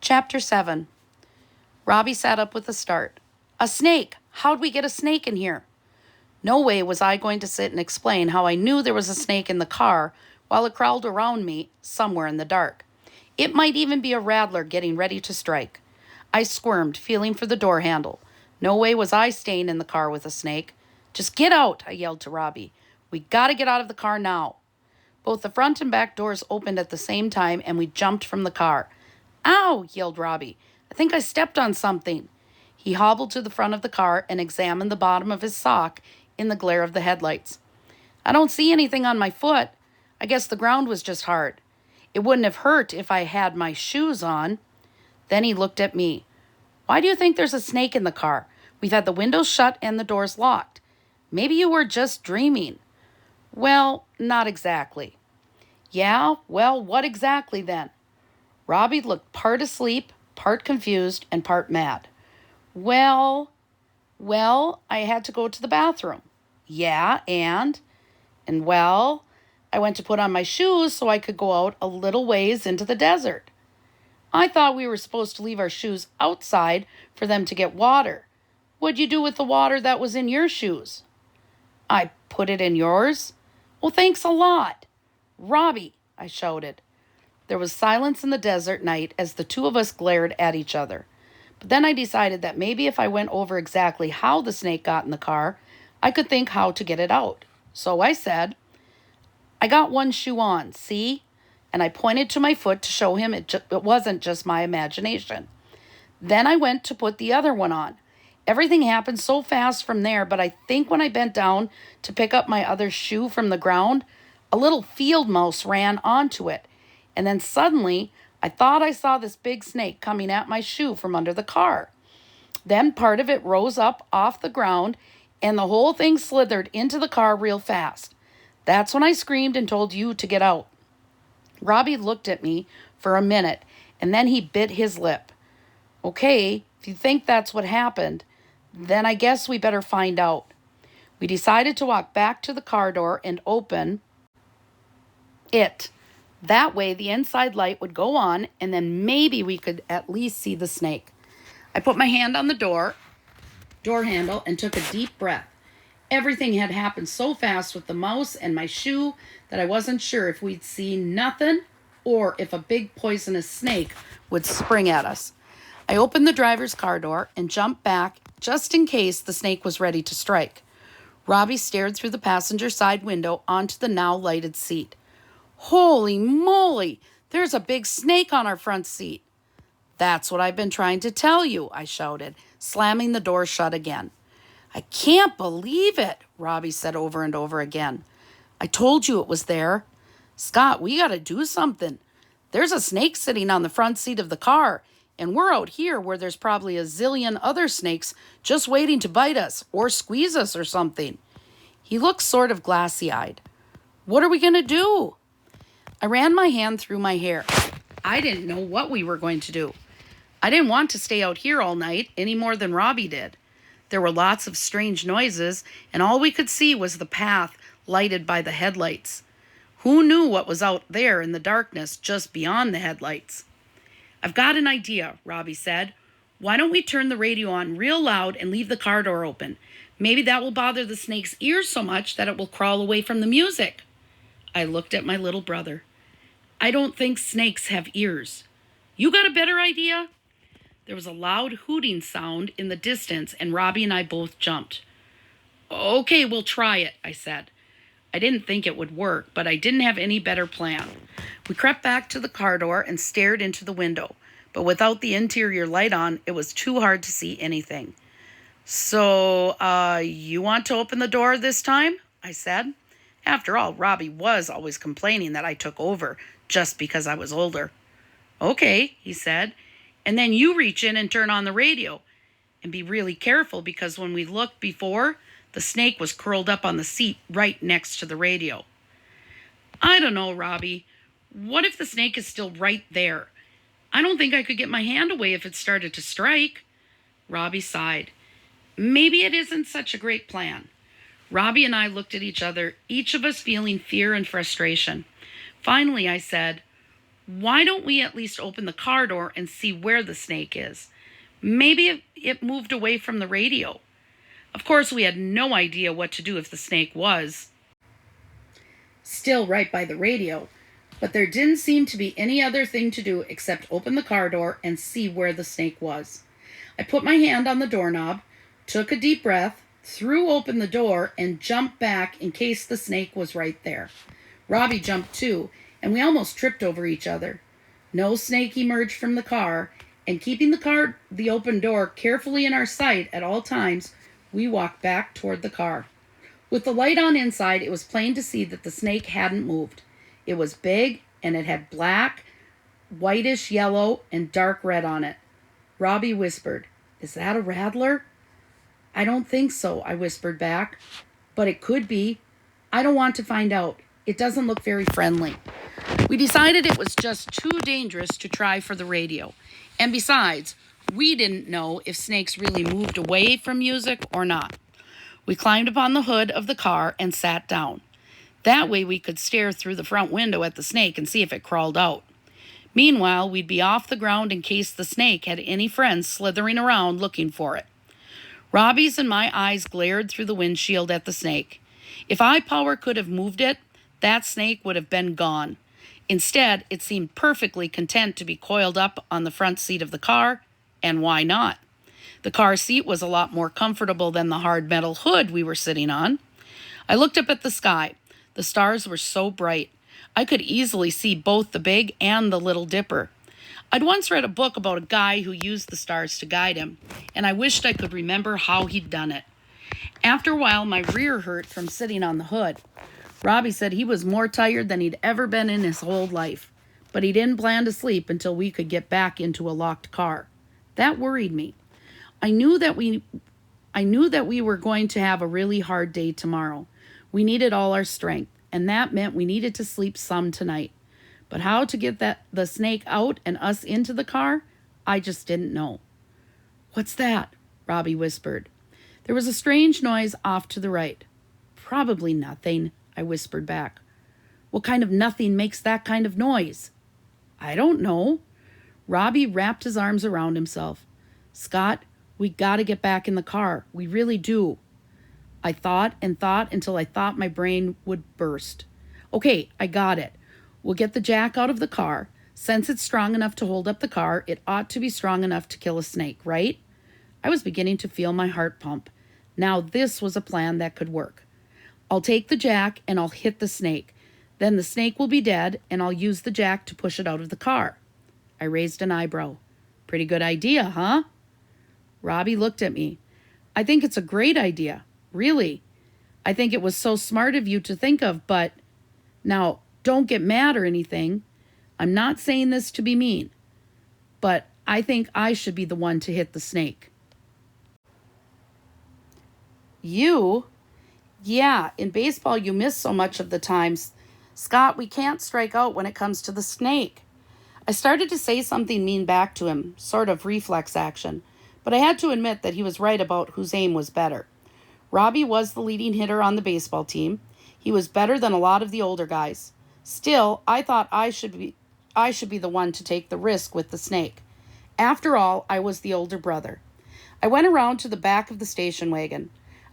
Chapter 7. Robbie sat up with a start. A snake! How'd we get a snake in here? No way was I going to sit and explain how I knew there was a snake in the car while it crawled around me somewhere in the dark. It might even be a rattler getting ready to strike. I squirmed, feeling for the door handle. No way was I staying in the car with a snake. Just get out, I yelled to Robbie. We gotta get out of the car now. Both the front and back doors opened at the same time and we jumped from the car. Ow, yelled Robbie. I think I stepped on something. He hobbled to the front of the car and examined the bottom of his sock in the glare of the headlights. I don't see anything on my foot. I guess the ground was just hard. It wouldn't have hurt if I had my shoes on. Then he looked at me. Why do you think there's a snake in the car? We've had the windows shut and the doors locked. Maybe you were just dreaming. Well, not exactly. Yeah? Well, what exactly then? Robbie looked part asleep, part confused, and part mad. Well, I had to go to the bathroom. Yeah, and well, I went to put on my shoes so I could go out a little ways into the desert. I thought we were supposed to leave our shoes outside for them to get water. What'd you do with the water that was in your shoes? I put it in yours. Well, thanks a lot. Robbie, I shouted. There was silence in the desert night as the two of us glared at each other. But then I decided that maybe if I went over exactly how the snake got in the car, I could think how to get it out. So I said, I got one shoe on, see? And I pointed to my foot to show him it wasn't just my imagination. Then I went to put the other one on. Everything happened so fast from there, but I think when I bent down to pick up my other shoe from the ground, a little field mouse ran onto it. And then suddenly, I thought I saw this big snake coming at my shoe from under the car. Then part of it rose up off the ground, and the whole thing slithered into the car real fast. That's when I screamed and told you to get out. Robbie looked at me for a minute, and then he bit his lip. Okay, if you think that's what happened, then I guess we better find out. We decided to walk back to the car door and open it. That way the inside light would go on and then maybe we could at least see the snake. I put my hand on the door handle and took a deep breath. Everything had happened so fast with the mouse and my shoe that I wasn't sure if we'd see nothing or if a big poisonous snake would spring at us. I opened the driver's car door and jumped back just in case the snake was ready to strike. Robbie stared through the passenger side window onto the now lighted seat. Holy moly, there's a big snake on our front seat. That's what I've been trying to tell you, I shouted, slamming the door shut again. I can't believe it, Robbie said over and over again. I told you it was there. Scott, we got to do something. There's a snake sitting on the front seat of the car, and we're out here where there's probably a zillion other snakes just waiting to bite us or squeeze us or something. He looked sort of glassy-eyed. What are we going to do? I ran my hand through my hair. I didn't know what we were going to do. I didn't want to stay out here all night any more than Robbie did. There were lots of strange noises, and all we could see was the path lighted by the headlights. Who knew what was out there in the darkness just beyond the headlights? I've got an idea, Robbie said. Why don't we turn the radio on real loud and leave the car door open? Maybe that will bother the snake's ears so much that it will crawl away from the music. I looked at my little brother. I don't think snakes have ears. You got a better idea? There was a loud hooting sound in the distance, and Robbie and I both jumped. Okay, we'll try it, I said. I didn't think it would work, but I didn't have any better plan. We crept back to the car door and stared into the window, but without the interior light on, it was too hard to see anything. So, you want to open the door this time? I said. After all, Robbie was always complaining that I took over just because I was older. Okay, he said, and then you reach in and turn on the radio. And be really careful because when we looked before, the snake was curled up on the seat right next to the radio. I don't know, Robbie. What if the snake is still right there? I don't think I could get my hand away if it started to strike. Robbie sighed. Maybe it isn't such a great plan. Robbie and I looked at each other, each of us feeling fear and frustration. Finally, I said, Why don't we at least open the car door and see where the snake is? Maybe it moved away from the radio. Of course, we had no idea what to do if the snake was still right by the radio, but there didn't seem to be any other thing to do except open the car door and see where the snake was. I put my hand on the doorknob, took a deep breath, threw open the door, and jumped back in case the snake was right there. Robbie jumped too, and we almost tripped over each other. No snake emerged from the car, and keeping the open door carefully in our sight at all times, we walked back toward the car. With the light on inside, it was plain to see that the snake hadn't moved. It was big, and it had black, whitish yellow, and dark red on it. Robbie whispered, "Is that a rattler?" "I don't think so," I whispered back. "But it could be. I don't want to find out. It doesn't look very friendly." We decided it was just too dangerous to try for the radio. And besides, we didn't know if snakes really moved away from music or not. We climbed upon the hood of the car and sat down. That way we could stare through the front window at the snake and see if it crawled out. Meanwhile, we'd be off the ground in case the snake had any friends slithering around looking for it. Robbie's and my eyes glared through the windshield at the snake. If iPower could have moved it, that snake would have been gone. Instead, it seemed perfectly content to be coiled up on the front seat of the car, and why not? The car seat was a lot more comfortable than the hard metal hood we were sitting on. I looked up at the sky. The stars were so bright. I could easily see both the Big and the Little Dipper. I'd once read a book about a guy who used the stars to guide him, and I wished I could remember how he'd done it. After a while, my rear hurt from sitting on the hood. Robbie said he was more tired than he'd ever been in his whole life, but he didn't plan to sleep until we could get back into a locked car. That worried me. I knew that we were going to have a really hard day tomorrow. We needed all our strength, and that meant we needed to sleep some tonight. But how to get the snake out and us into the car, I just didn't know. "What's that?" Robbie whispered. There was a strange noise off to the right. "Probably nothing," I whispered back. "What kind of nothing makes that kind of noise?" "I don't know." Robbie wrapped his arms around himself. "Scott, we got to get back in the car. We really do." I thought and thought until I thought my brain would burst. "Okay, I got it. We'll get the jack out of the car. Since it's strong enough to hold up the car, it ought to be strong enough to kill a snake, right?" I was beginning to feel my heart pump. Now this was a plan that could work. "I'll take the jack and I'll hit the snake. Then the snake will be dead and I'll use the jack to push it out of the car." I raised an eyebrow. "Pretty good idea, huh?" Robbie looked at me. "I think it's a great idea. Really. I think it was so smart of you to think of, but... Now, don't get mad or anything. I'm not saying this to be mean, but I think I should be the one to hit the snake." "You? Yeah, in baseball you miss so much of the times. Scott, we can't strike out when it comes to the snake." I started to say something mean back to him, sort of reflex action, but I had to admit that he was right about whose aim was better. Robbie was the leading hitter on the baseball team. He was better than a lot of the older guys. Still, I thought I should be the one to take the risk with the snake. After all, I was the older brother. I went around to the back of the station wagon.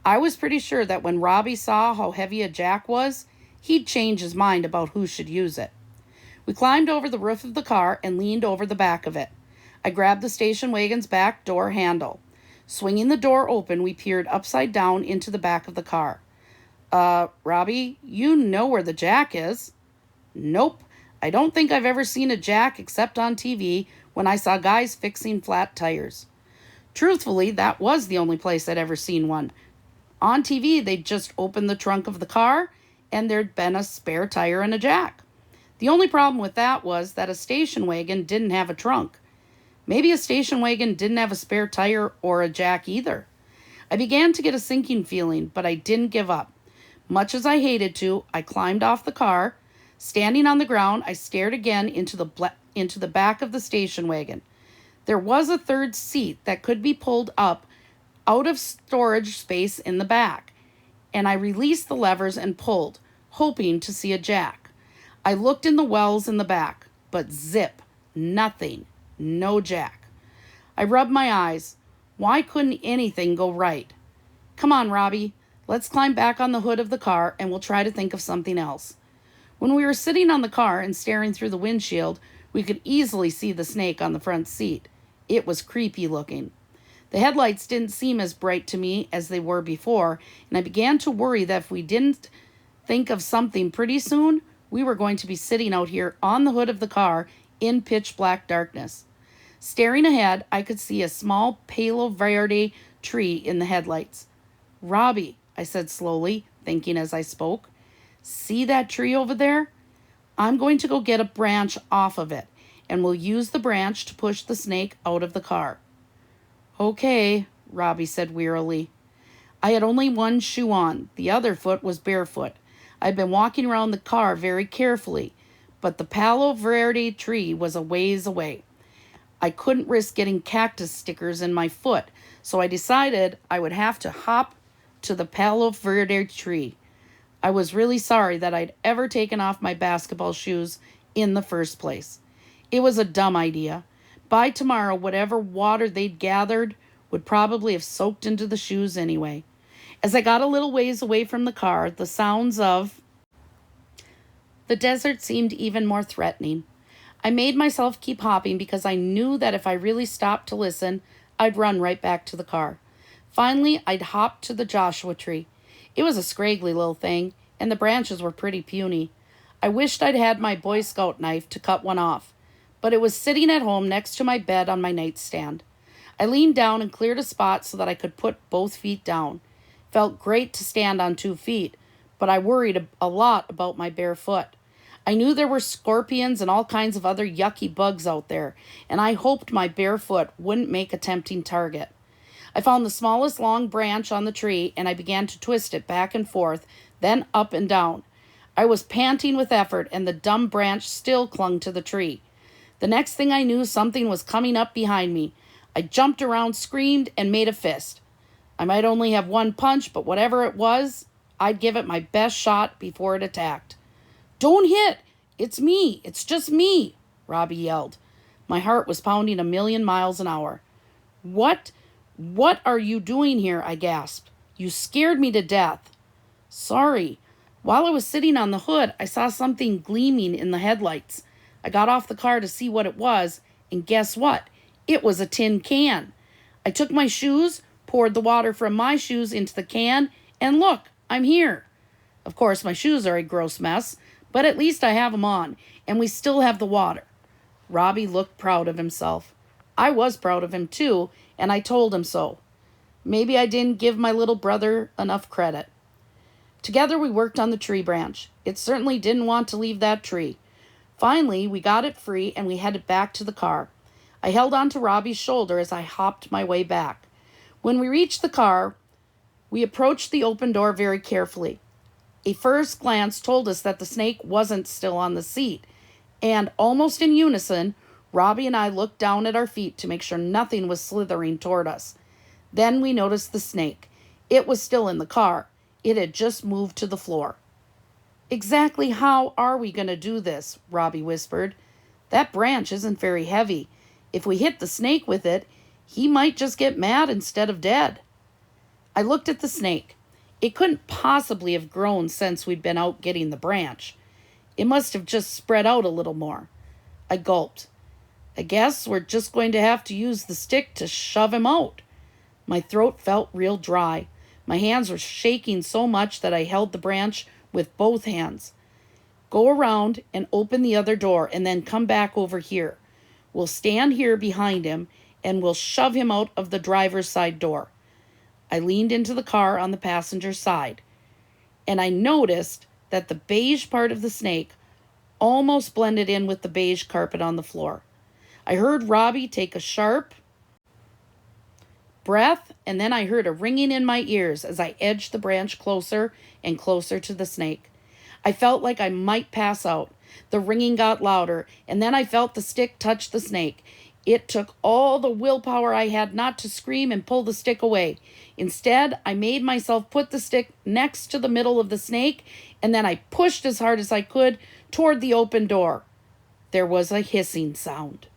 I was pretty sure that when Robbie saw how heavy a jack was, he'd change his mind about who should use it. We climbed over the roof of the car and leaned over the back of it. I grabbed the station wagon's back door handle. Swinging the door open, we peered upside down into the back of the car. Robbie, you know where the jack is." "Nope. I don't think I've ever seen a jack except on TV when I saw guys fixing flat tires." Truthfully, that was the only place I'd ever seen one. On TV, they'd just opened the trunk of the car, and there'd been a spare tire and a jack. The only problem with that was that a station wagon didn't have a trunk. Maybe a station wagon didn't have a spare tire or a jack either. I began to get a sinking feeling, but I didn't give up. Much as I hated to, I climbed off the car. Standing on the ground, I stared again into the back of the station wagon. There was a third seat that could be pulled up out of storage space in the back, and I released the levers and pulled, hoping to see a jack. I looked in the wells in the back. but zip, nothing, no jack. I rubbed my eyes. Why couldn't anything go right? Come on, Robbie. Let's climb back on the hood of the car and we'll try to think of something else. When we were sitting on the car and staring through the windshield, we could easily see the snake on the front seat. It was creepy looking. The headlights didn't seem as bright to me as they were before, and I began to worry that if we didn't think of something pretty soon, we were going to be sitting out here on the hood of the car in pitch black darkness. Staring ahead, I could see a small Palo Verde tree in the headlights. Robbie, I said slowly, thinking as I spoke, see that tree over there? I'm going to go get a branch off of it, and we'll use the branch to push the snake out of the car. Okay, Robbie said wearily. I had only one shoe on. The other foot was barefoot. I'd been walking around the car very carefully, but the Palo Verde tree was a ways away. I couldn't risk getting cactus stickers in my foot, so I decided I would have to hop to the Palo Verde tree. I was really sorry that I'd ever taken off my basketball shoes in the first place. It was a dumb idea. By tomorrow, whatever water they'd gathered would probably have soaked into the shoes anyway. As I got a little ways away from the car, the sounds of the desert seemed even more threatening. I made myself keep hopping because I knew that if I really stopped to listen, I'd run right back to the car. Finally, I'd hopped to the Joshua tree. It was a scraggly little thing, and the branches were pretty puny. I wished I'd had my Boy Scout knife to cut one off, but it was sitting at home next to my bed on my nightstand. I leaned down and cleared a spot so that I could put both feet down. Felt great to stand on 2 feet, but I worried a lot about my bare foot. I knew there were scorpions and all kinds of other yucky bugs out there, and I hoped my bare foot wouldn't make a tempting target. I found the smallest long branch on the tree, and I began to twist it back and forth, then up and down. I was panting with effort, and the dumb branch still clung to the tree. The next thing I knew, something was coming up behind me. I jumped around, screamed, and made a fist. I might only have one punch, but whatever it was, I'd give it my best shot before it attacked. Don't hit! It's me! It's just me! Robbie yelled. My heart was pounding 1,000,000 miles an hour. What are you doing here? I gasped. You scared me to death. Sorry. While I was sitting on the hood, I saw something gleaming in the headlights. I got off the car to see what it was, and guess what? It was a tin can. I took my shoes, poured the water from my shoes into the can, and look, I'm here. Of course, my shoes are a gross mess, but at least I have them on, and we still have the water. Robbie looked proud of himself. I was proud of him too, and I told him so. Maybe I didn't give my little brother enough credit. Together we worked on the tree branch. It certainly didn't want to leave that tree. Finally, we got it free and we headed back to the car. I held onto Robbie's shoulder as I hopped my way back. When we reached the car, we approached the open door very carefully. A first glance told us that the snake wasn't still on the seat, and almost in unison, Robbie and I looked down at our feet to make sure nothing was slithering toward us. Then we noticed the snake. It was still in the car. It had just moved to the floor. Exactly how are we going to do this? Robbie whispered. That branch isn't very heavy. If we hit the snake with it, he might just get mad instead of dead. I looked at the snake. It couldn't possibly have grown since we'd been out getting the branch. It must have just spread out a little more. I gulped. I guess we're just going to have to use the stick to shove him out. My throat felt real dry. My hands were shaking so much that I held the branch with both hands. Go around and open the other door and then come back over here. We'll stand here behind him and we'll shove him out of the driver's side door. I leaned into the car on the passenger side, and I noticed that the beige part of the snake almost blended in with the beige carpet on the floor. I heard Robbie take a sharp breath, and then I heard a ringing in my ears as I edged the branch closer and closer to the snake. I felt like I might pass out. The ringing got louder, and then I felt the stick touch the snake. It took all the willpower I had not to scream and pull the stick away. Instead, I made myself put the stick next to the middle of the snake, and then I pushed as hard as I could toward the open door. There was a hissing sound.